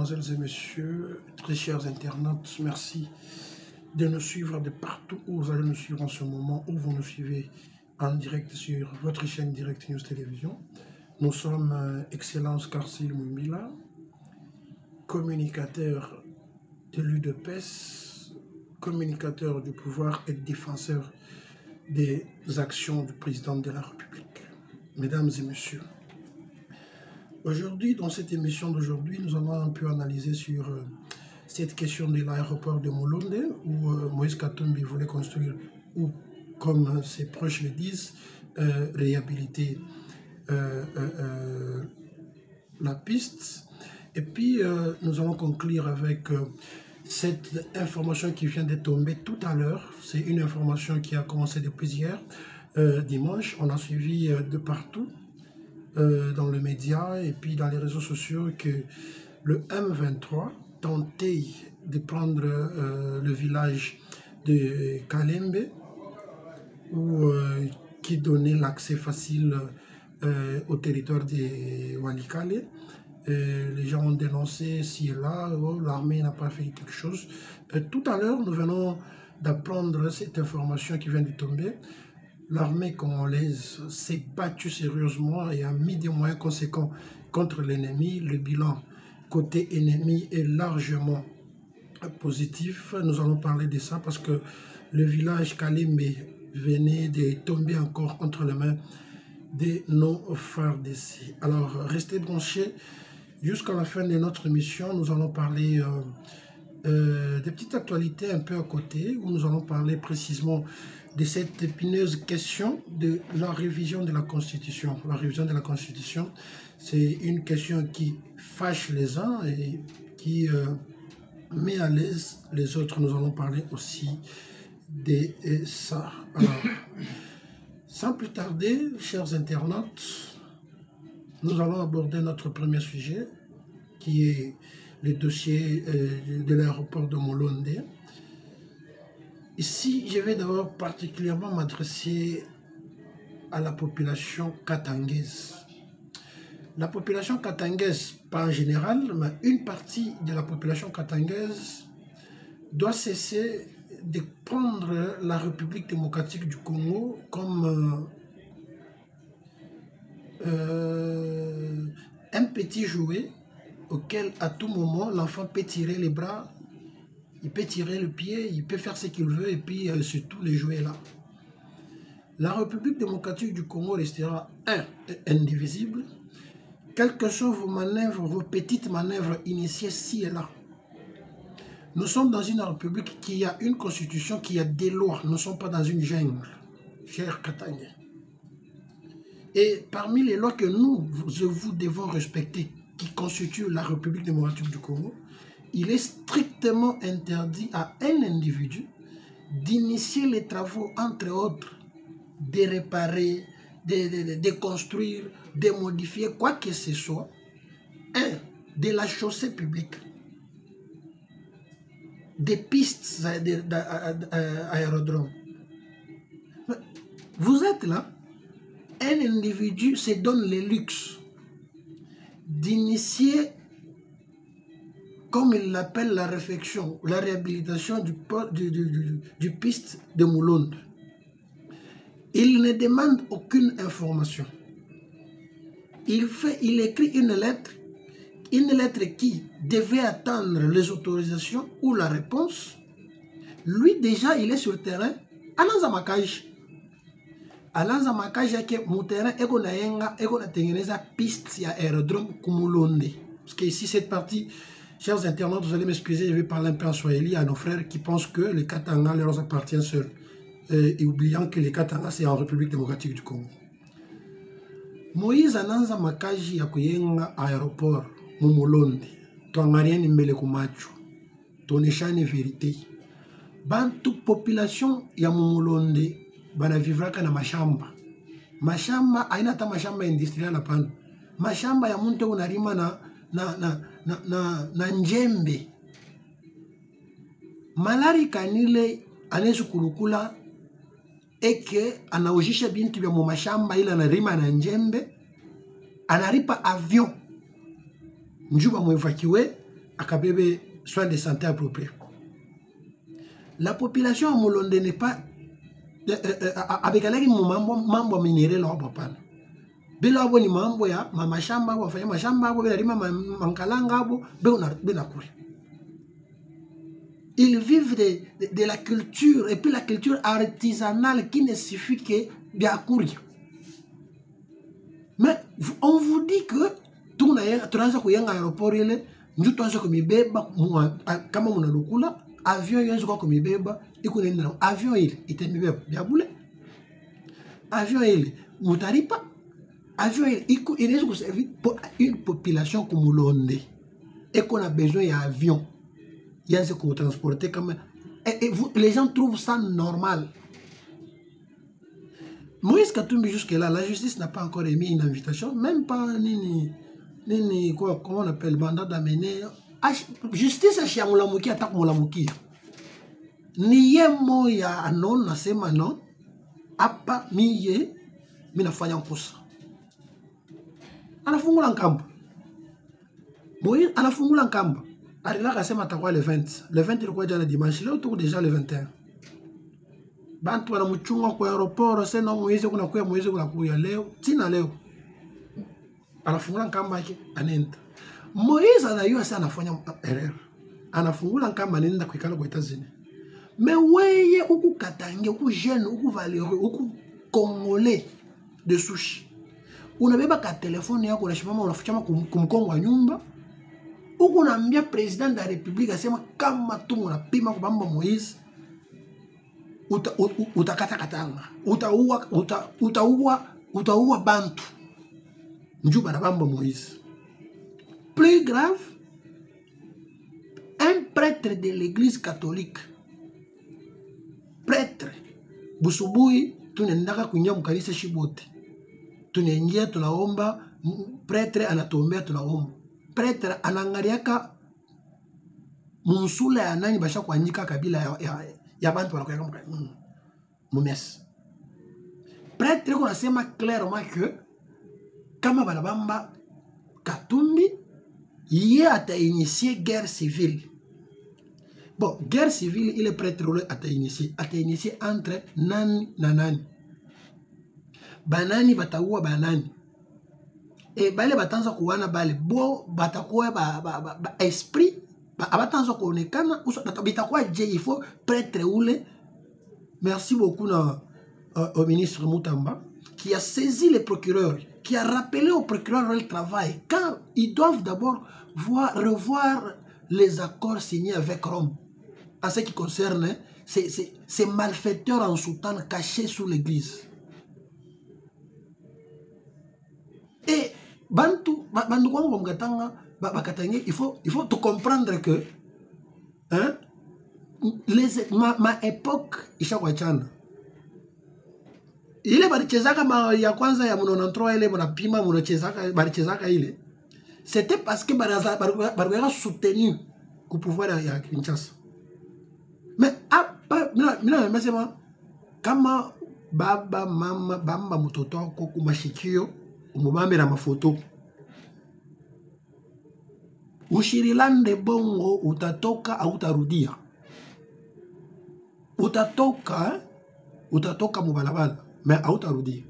mesdemoiselles et messieurs, très chers internautes, merci de nous suivre de partout où vous allez nous suivre en ce moment, où vous nous suivez en direct sur votre chaîne Direct News Télévision. Nous sommes Excellence Karsil Moumbila, communicateur de l'UDPS, communicateur du pouvoir et défenseur des actions du président de la République. Mesdames et messieurs, aujourd'hui, dans cette émission d'aujourd'hui, nous allons un peu analyser sur cette question de l'aéroport de Molonde, où Moïse Katumbi voulait construire, ou comme ses proches le disent, réhabiliter la piste. Et puis, nous allons conclure avec cette information qui vient de tomber tout à l'heure. C'est une information qui a commencé depuis hier, dimanche. On a suivi de partout, dans les médias et puis dans les réseaux sociaux, que le M23 tentait de prendre le village de Kalembe, qui donnait l'accès facile au territoire de Walikale. Les gens ont dénoncé ci et là, l'armée n'a pas fait quelque chose. Tout à l'heure, nous venons d'apprendre cette information qui vient de tomber. L'armée congolaise s'est battue sérieusement et a mis des moyens conséquents contre l'ennemi. Le bilan côté ennemi est largement positif. Nous allons parler de ça parce que le village Kalembe venait de tomber encore entre les mains de nos FARDC. Alors, restez branchés jusqu'à la fin de notre émission. Nous allons parler des petites actualités un peu à côté, où nous allons parler précisément de cette épineuse question de la révision de la Constitution. La révision de la Constitution, c'est une question qui fâche les uns et qui met à l'aise les autres. Nous allons parler aussi de ça. Alors, sans plus tarder, chers internautes, nous allons aborder notre premier sujet, qui est le dossier de l'aéroport de Molonde. Ici, je vais d'abord particulièrement m'adresser à la population katangaise. La population katangaise, pas en général, mais une partie de la population katangaise doit cesser de prendre la République démocratique du Congo comme un petit jouet auquel à tout moment l'enfant peut tirer les bras, il peut tirer le pied, il peut faire ce qu'il veut et puis surtout les jouets là. La République démocratique du Congo restera indivisible, quelles que soient vos manœuvres, vos petites manœuvres initiées ci et là. Nous sommes dans une république qui a une constitution, qui a des lois. Nous ne sommes pas dans une jungle, cher Katanga. Et parmi les lois que vous devons respecter, qui constituent la République démocratique du Congo, il est strictement interdit à un individu d'initier les travaux, entre autres, de réparer, de construire, de modifier quoi que ce soit, de la chaussée publique, des pistes d'aérodrome. Vous êtes là, un individu se donne le luxe d'initier, comme il l'appelle, la réfection, la réhabilitation du piste de Molonde. Il ne demande aucune information. Il écrit une lettre qui devait attendre les autorisations ou la réponse. Lui, déjà, il est sur le terrain. Alanza makaj. Alanza makaj yake mu terrain eko na yenga eko na tengeneza piste ya aérodrome Kumulonde. Parce que ici, cette partie, chers internautes, vous allez m'excuser, je vais parler un peu en swahili à nos frères qui pensent que les Katanga leur appartiennent seuls. Et oubliant que les Katanga, c'est en République démocratique du Congo. Moïse ananza makaji ya kuyenga aéroport Molonde. Tuangarieni mbele kumacho. Toneshane vérité. Bantu population ya Molonde bana vivraka na mashamba. Mashamba haina hata mashamba industrial hapana. Mashamba ya muntu unarima na njembe. Malari kanile anesu kulukula eke anaujisha bintu vya mumashamba ila anarima na njembe, anaripa avion njuba mwevakiwe akabebe soins de santé appropriés. La population à Molonde n'est pas avec les mambo minéraux là papa. Bila abo ni mambo ya mashamba wafanya mashamba abo bila lima mankalanga abo bena kuri. Ils vivent de la culture et puis la culture artisanale qui ne suffit que bien courir. Mais on vous dit que tout tunaanza kuyenga aéroport ile ndio tuanze kumibeba kama mnalukula avion yenzo kwa kumibeba iko nenda avion ile itemibeba bya bule avion ile mutaripa avion ile iko inaweza kuservir pour une population comme Molonde et qu'on a besoin d'avion yanze ko transporter comme les gens trouvent ça normal. Moïse Katumbi jusque-là, la justice n'a pas encore émis une invitation, même pas ni quoi, comment on appelle, mandat d'amener. Justice à Chiamoulamouki attaque Moulamouki. Ni ye moya non nasema non, apa miye mina fanya nkosa. Anafungula nkamba. Moïse anafungula nkamba. Arila kasema atakuwa le 20. Le 20 ilikuwa jana dimanche, leo tuko déjà le 21. Bantu wana mchunga kwa aeroport sena Moise kuna kuya leo tina leo anafungula nkamba yake anenda. Moise anayua sana anafanya erreur, anafungula nkamba anenda kuikala kwa États-Unis. Mais weye uku katange uku jeune uku valeureux uku congolais de souche unabeba ka telefone yako unashimama unafichama kumkongo wa nyumba uku unaambia president de la République asema kama tu unapima kubamba Moise utakata katanga utaua bantu njuba na bamba Moïse. Plus grave, un prêtre de l'église catholique, prêtre busubuhi tunaendaka kuingia mkanisa shibote, tunaingia tunaomba, prêtre anatuombea tunaomba, prêtre anangariaka munsula ya nani basha kuandika kabila ya bantu wanakuya mumesi. Prêtre qu'on asema clairement que kama banabamba Katumbi yé ata initié guerre civile. Bon, guerre civile il est prêtre ata initié entre nani na nani. Banani bataua banani. Et bale batanza kuwana bale bo batakuwa ba esprit abatanza kuonekana bitakuwa je il faut prêtre oule. Merci beaucoup au ministre Moutamba qui a saisi les procureurs, qui a rappelé aux procureurs le travail quand ils doivent d'abord revoir les accords signés avec Rome en ce qui concerne ces malfaiteurs en soutane cachés sous l'église. Et il faut tout comprendre que hein, ma époque ishawachana. Ile balichezaka ya kwanza ya 93 ile mnapima mnachezaka balichezaka ile. C'était parce que bari soutenu ku pouvoir ya Kinshasa. Mais apa mina nasema kama baba mama bamba mtoto wako kumashikio umubambe na mafoto. Ushirilande bongo utatoka au utarudia. Utatoka mubalabala mais hautarudia.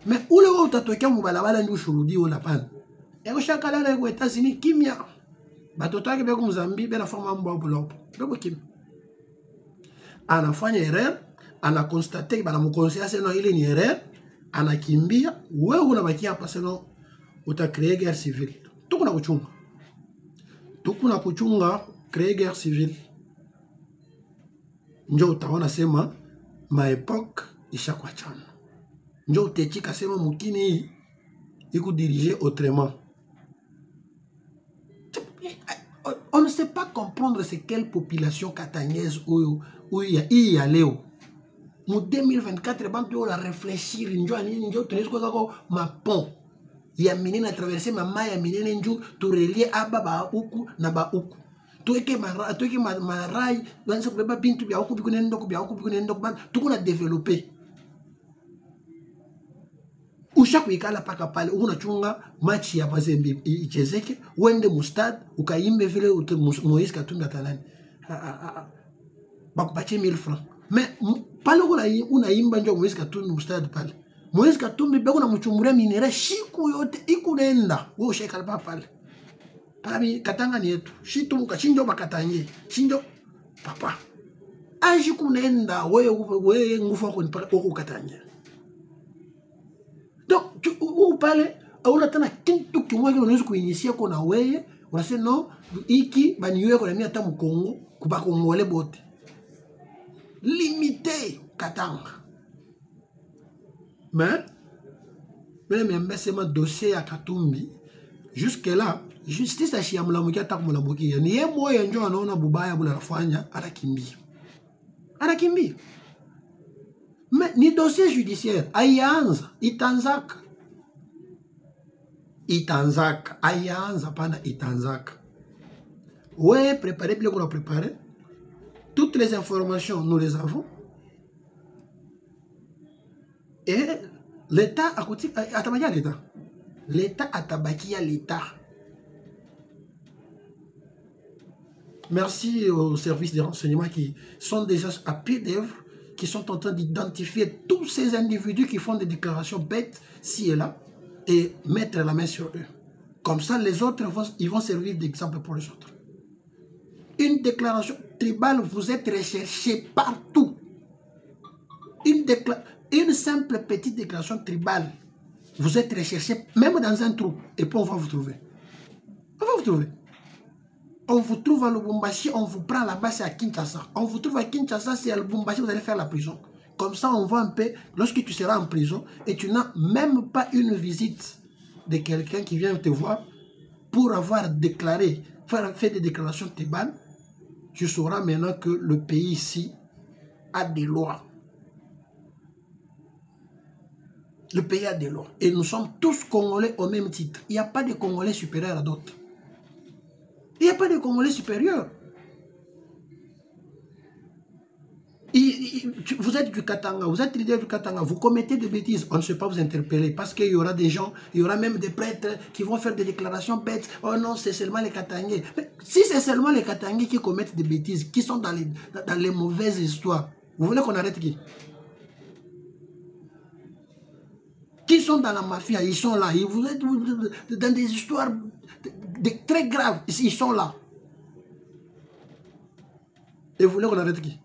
Mais ule wa utatokea mubalabala ndio ushurudia wala pana. Eko shakala kwa États-Unis kimya. Batoto yake beko Mozambique bena forma mbo blopo. Beko kimya. Anafanya erreur, anakonstate bana mkonsia seno ile ni erreur, anakimbia, wewe unabakia hapa seno utacreer guerre civile. Tukuna kuchunga créer guerre civile. Njo utaona sema ma époque ishakwachana. Njo utechika sema mukini hii iku diriger autrement. On ne sait pas comprendre c'est quelle population katangnaise où il y a Léo. En 2024 bantu on a réfléchir njo tunaweza kwa ma pont. Ya minene à traverser ma maille ya minene njo to relier aba ba uku na ba uku. Tuweke marai wanza kubeba bintu bya huku bikunendo ban tukuna développer Ushaku ikala paka pale unachunga match ya Mazembe ichezeke uende mustad ukaimbe vile Moïse Katumbi atanani bakupatie 1000 francs mais pale unaimba ndio Moïse Katumbi mustad pale Moïse Katumbi beko na mchumuria minere shiku yote ikunenda wewe ushakala pale pami Katanga ni yetu shitumuka shinjo bakatangie shinjo papa aji kunenda wewe ngufu wako ni poko Katanga. Donc, ou parle, on attend à tout qui moi qui nous initier qu'on a oué, on a dit non, iki baniwe qu'on a mis à temps au Congo, kuba Congolais botte. Limité Katanga. Mais même c'est mon dossier à Katumbi. Jusque là, justice a chiamla mukia tak mula mukia. Ni mo yenjo anaona bubaya bula rafanya arakimbi. Arakimbi. Mais ni dossier judiciaire, Ayanza, Itanzak. Itanzak, Ayanza, pas Itanzak. Ouais, préparé, bien qu'on a préparé. Toutes les informations, nous les avons. Et l'État a coûté, à l'État. L'État a tabaki à l'État. Merci aux services de renseignement qui sont déjà à pied d'œuvre, qui sont en train d'identifier tous ces individus qui font des déclarations bêtes, ci et là, et mettre la main sur eux. Comme ça, les autres, ils vont servir d'exemple pour les autres. Une déclaration tribale, vous êtes recherché partout. Une simple petite déclaration tribale, vous êtes recherché même dans un trou, et puis on va vous trouver. On va vous trouver. On vous trouve à Lubumbashi, on vous prend là-bas, c'est à Kinshasa. On vous trouve à Kinshasa, c'est à Lubumbashi, vous allez faire la prison. Comme ça, on voit un peu, lorsque tu seras en prison, et tu n'as même pas une visite de quelqu'un qui vient te voir pour avoir déclaré, fait des déclarations tribales, tu sauras maintenant que le pays ici a des lois. Le pays a des lois. Et nous sommes tous Congolais au même titre. Il n'y a pas de Congolais supérieurs à d'autres. Il n'y a pas de Congolais supérieurs. Vous êtes du Katanga, vous êtes leader du Katanga, vous commettez des bêtises, on ne sait pas vous interpeller parce qu'il y aura des gens, il y aura même des prêtres qui vont faire des déclarations bêtes. Oh non, c'est seulement les Katangais. Mais si c'est seulement les Katangais qui commettent des bêtises, qui sont dans les mauvaises histoires, vous voulez qu'on arrête qui? Qui sont dans la mafia, ils sont là. Vous êtes dans des histoires très graves, ils sont là. Et vous voulez qu'on arrête qui?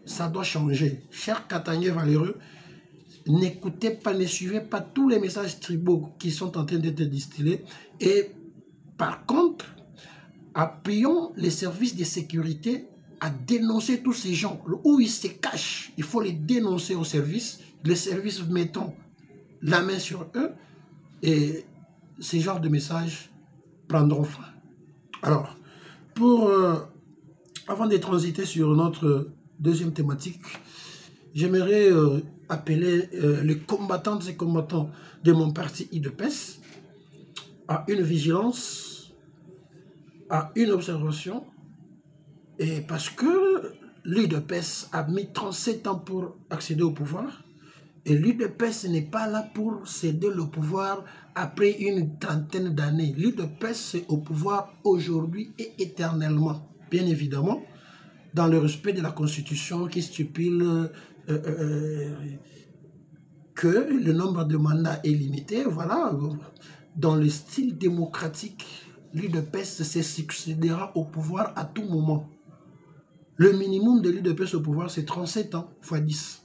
Ça doit changer. Chers Katangais valeureux, n'écoutez pas, ne suivez pas tous les messages tribaux qui sont en train d'être distillés. Et par contre, appuyons les services de sécurité à dénoncer tous ces gens. Où ils se cachent, il faut les dénoncer aux services. Les services mettons la main sur eux et ces genres de messages prendront fin. Alors, avant de transiter sur notre deuxième thématique, j'aimerais appeler les combattantes et combattants de mon parti UDPS à une vigilance, à une observation, et parce que l'UDPS a mis 37 ans pour accéder au pouvoir, et l'UDPS n'est pas là pour céder le pouvoir après une trentaine d'années. L'UDPS est au pouvoir aujourd'hui et éternellement, bien évidemment, dans le respect de la Constitution qui stipule que le nombre de mandats est limité. Voilà, dans le style démocratique, l'UDPS se succédera au pouvoir à tout moment. Le minimum de l'UDPS au pouvoir, c'est 37 ans, x 10.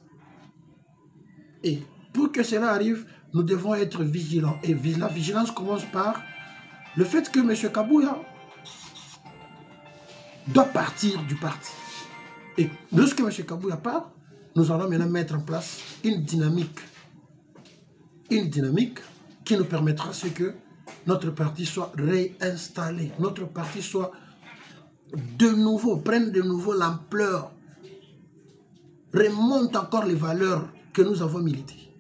Et pour que cela arrive, nous devons être vigilants. Et la vigilance commence par le fait que M. Kabouya doit partir du parti. Et lorsque M. Kabouya part, nous allons maintenant mettre en place une dynamique qui nous permettra que notre parti soit réinstallé, notre parti soit de nouveau, prenne de nouveau l'ampleur, remonte encore les valeurs que nous avons militées.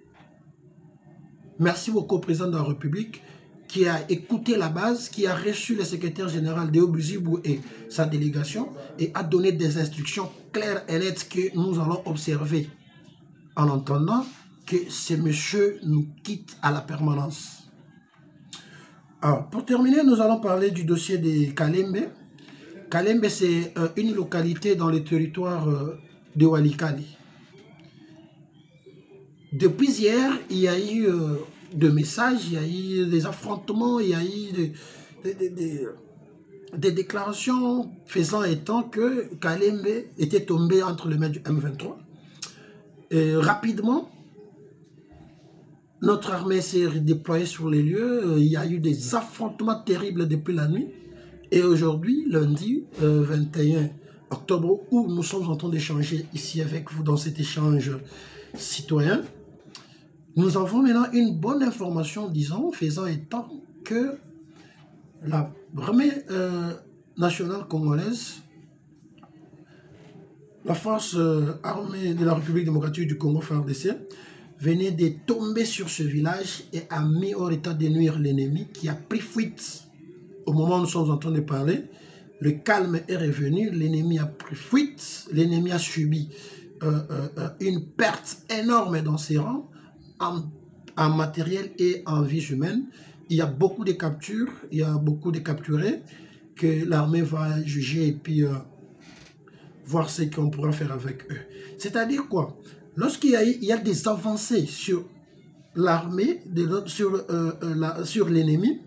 Merci beaucoup au président de la République qui a écouté la base, qui a reçu le secrétaire général Deo Buzibou et sa délégation et a donné des instructions claires et nettes que nous allons observer. en entendant que ces messieurs nous quittent à la permanence. Alors, pour terminer, nous allons parler du dossier de Kalembe. Kalembe, c'est une localité dans le territoire de Walikale. Depuis hier, il y a eu des messages, il y a eu des affrontements, il y a eu des déclarations faisant étant que Kalembe était tombé entre les mains du M23. Et rapidement, notre armée s'est redéployée sur les lieux. Il y a eu des affrontements terribles depuis la nuit. Et aujourd'hui, lundi 21 octobre, où nous sommes en train d'échanger ici avec vous dans cet échange citoyen, nous avons maintenant une bonne information, disons, faisant étant que l'armée nationale congolaise, la force armée de la République démocratique du Congo, FARDC, venait de tomber sur ce village et a mis hors état de nuire l'ennemi qui a pris fuite. Au moment où nous sommes en train de parler, le calme est revenu, l'ennemi a pris fuite, l'ennemi a subi une perte énorme dans ses rangs, en matériel et en vies humaines. Il y a beaucoup de captures, il y a beaucoup de capturés que l'armée va juger et puis voir ce qu'on pourra faire avec eux. C'est-à-dire quoi? Lorsqu'il y a des avancées sur l'armée, sur l'ennemi,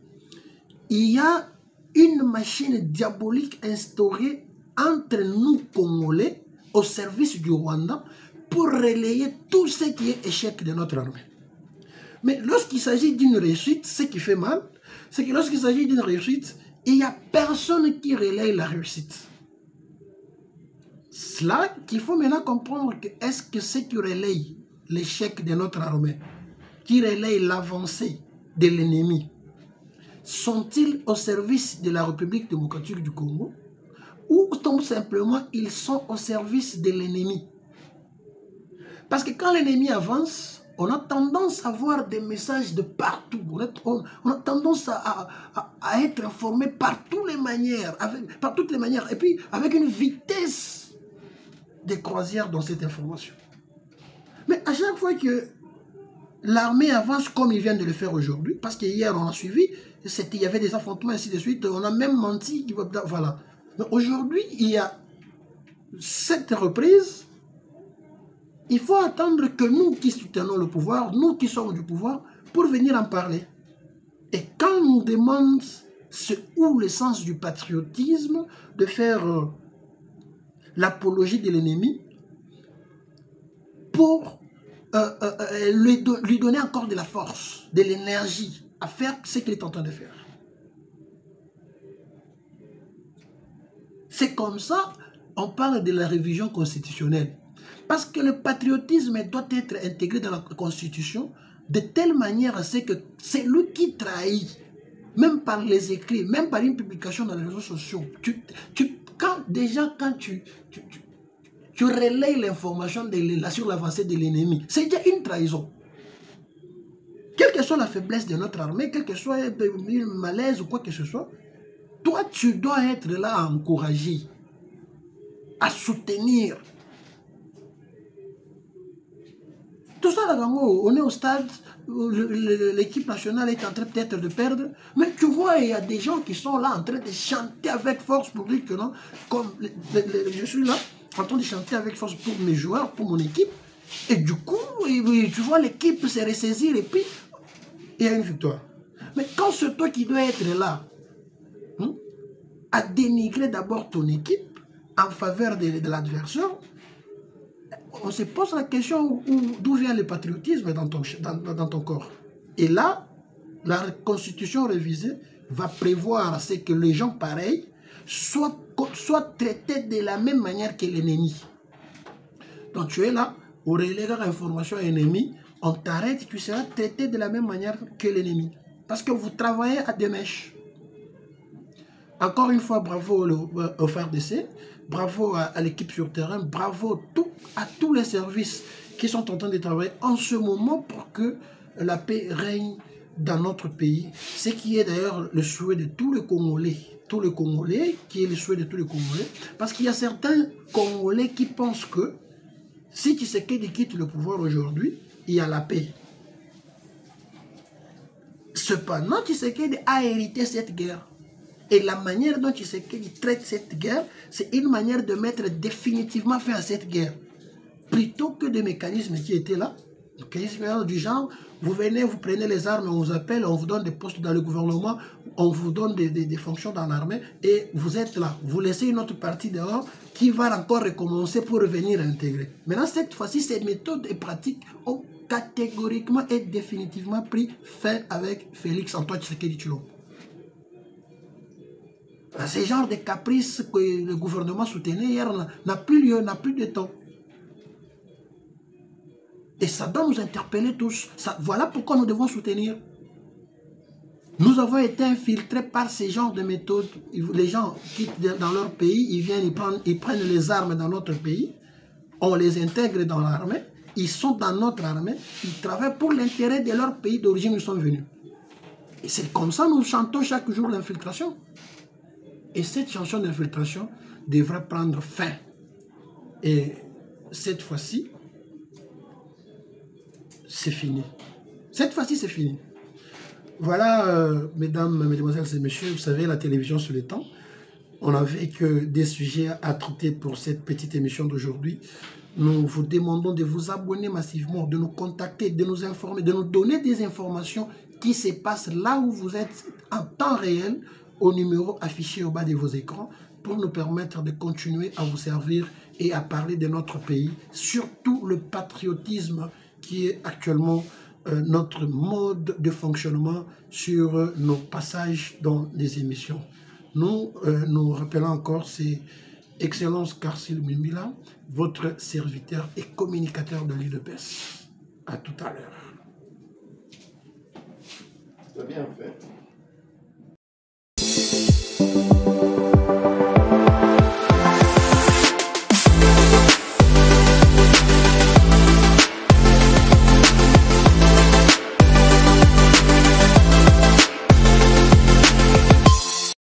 il y a une machine diabolique instaurée entre nous, Congolais, au service du Rwanda, pour relayer tout ce qui est échec de notre armée. Mais lorsqu'il s'agit d'une réussite, ce qui fait mal, c'est que lorsqu'il s'agit d'une réussite, il n'y a personne qui relaye la réussite. Cela qu'il faut maintenant comprendre que est-ce que ceux qui relayent l'échec de notre armée, qui relayent l'avancée de l'ennemi, sont-ils au service de la République démocratique du Congo ou tout simplement ils sont au service de l'ennemi? Parce que quand l'ennemi avance, on a tendance à voir des messages de partout. On a tendance à être informé par toutes les manières, et puis avec une vitesse de croisière dans cette information. Mais à chaque fois que l'armée avance comme ils viennent de le faire aujourd'hui, parce qu'hier on a suivi, il y avait des affrontements ainsi de suite, on a même menti, voilà. Aujourd'hui, il y a cette reprise. Il faut attendre que nous qui soutenons le pouvoir, nous qui sommes du pouvoir, pour venir en parler. Et quand on nous demande où le sens du patriotisme, de faire l'apologie de l'ennemi, pour lui donner encore de la force, de l'énergie à faire ce qu'il est en train de faire. C'est comme ça, on parle de la révision constitutionnelle. Parce que le patriotisme doit être intégré dans la Constitution de telle manière à ce que c'est lui qui trahit, même par les écrits, même par une publication dans les réseaux sociaux. Quand tu relayes l'information sur l'avancée de l'ennemi, c'est déjà une trahison. Quelle que soit la faiblesse de notre armée, quel que soit le malaise ou quoi que ce soit, toi tu dois être là à encourager, à soutenir. Tout ça, là, on est au stade où l'équipe nationale est en train peut-être de perdre, mais tu vois, il y a des gens qui sont là en train de chanter avec force pour dire que non, comme je suis là, en train de chanter avec force pour mes joueurs, pour mon équipe, et du coup, tu vois l'équipe se ressaisir et puis il y a une victoire. Mais quand c'est toi qui dois être là, à dénigrer d'abord ton équipe en faveur de l'adversaire, on se pose la question d'où vient le patriotisme dans ton corps. Et là, la Constitution révisée va prévoir à ce que les gens pareils soient traités de la même manière que l'ennemi. Donc tu es là, au relayeur information ennemie, on t'arrête, tu seras traité de la même manière que l'ennemi. Parce que vous travaillez à deux mèches. Encore une fois, bravo au FARDC, bravo à l'équipe sur terrain, bravo à tous les services qui sont en train de travailler en ce moment pour que la paix règne dans notre pays. Ce qui est d'ailleurs le souhait de tous les Congolais, qui est le souhait de tous les Congolais, parce qu'il y a certains Congolais qui pensent que Si Tshisekedi quitte le pouvoir aujourd'hui, il y a la paix. Cependant, Tshisekedi a hérité cette guerre. Et la manière dont Tshisekedi traite cette guerre, c'est une manière de mettre définitivement fin à cette guerre. Plutôt que des mécanismes qui étaient là, mécanismes du genre, vous venez, vous prenez les armes, on vous appelle, on vous donne des postes dans le gouvernement, on vous donne des fonctions dans l'armée, et vous êtes là. Vous laissez une autre partie dehors qui va encore recommencer pour revenir intégrer. Maintenant, cette fois-ci, ces méthodes et pratiques ont catégoriquement et définitivement pris fin avec Félix Antoine Tshisekedi Tshilombo. Ce genre de caprices que le gouvernement soutenait hier n'a plus lieu, n'a plus de temps. Et ça doit nous interpeller tous. Voilà pourquoi nous devons soutenir. Nous avons été infiltrés par ces genres de méthodes. Les gens quittent dans leur pays, ils viennent, ils prennent les armes dans notre pays, on les intègre dans l'armée, ils sont dans notre armée, ils travaillent pour l'intérêt de leur pays d'origine où ils sont venus. Et c'est comme ça que nous chantons chaque jour l'infiltration. Et cette chanson d'infiltration devra prendre fin. Et cette fois-ci, c'est fini. Cette fois-ci, c'est fini. Voilà, mesdames, mesdemoiselles et messieurs, vous savez, la télévision sur le temps. On n'avait que des sujets à traiter pour cette petite émission d'aujourd'hui. Nous vous demandons de vous abonner massivement, de nous contacter, de nous informer, de nous donner des informations qui se passent là où vous êtes en temps réel, au numéro affiché au bas de vos écrans, pour nous permettre de continuer à vous servir et à parler de notre pays, surtout le patriotisme qui est actuellement notre mode de fonctionnement sur nos passages dans les émissions. Nous rappelons encore, c'est Excellence Karsil Mimila, votre serviteur et communicateur de l'UDPS. À tout à l'heure. C'est bien fait.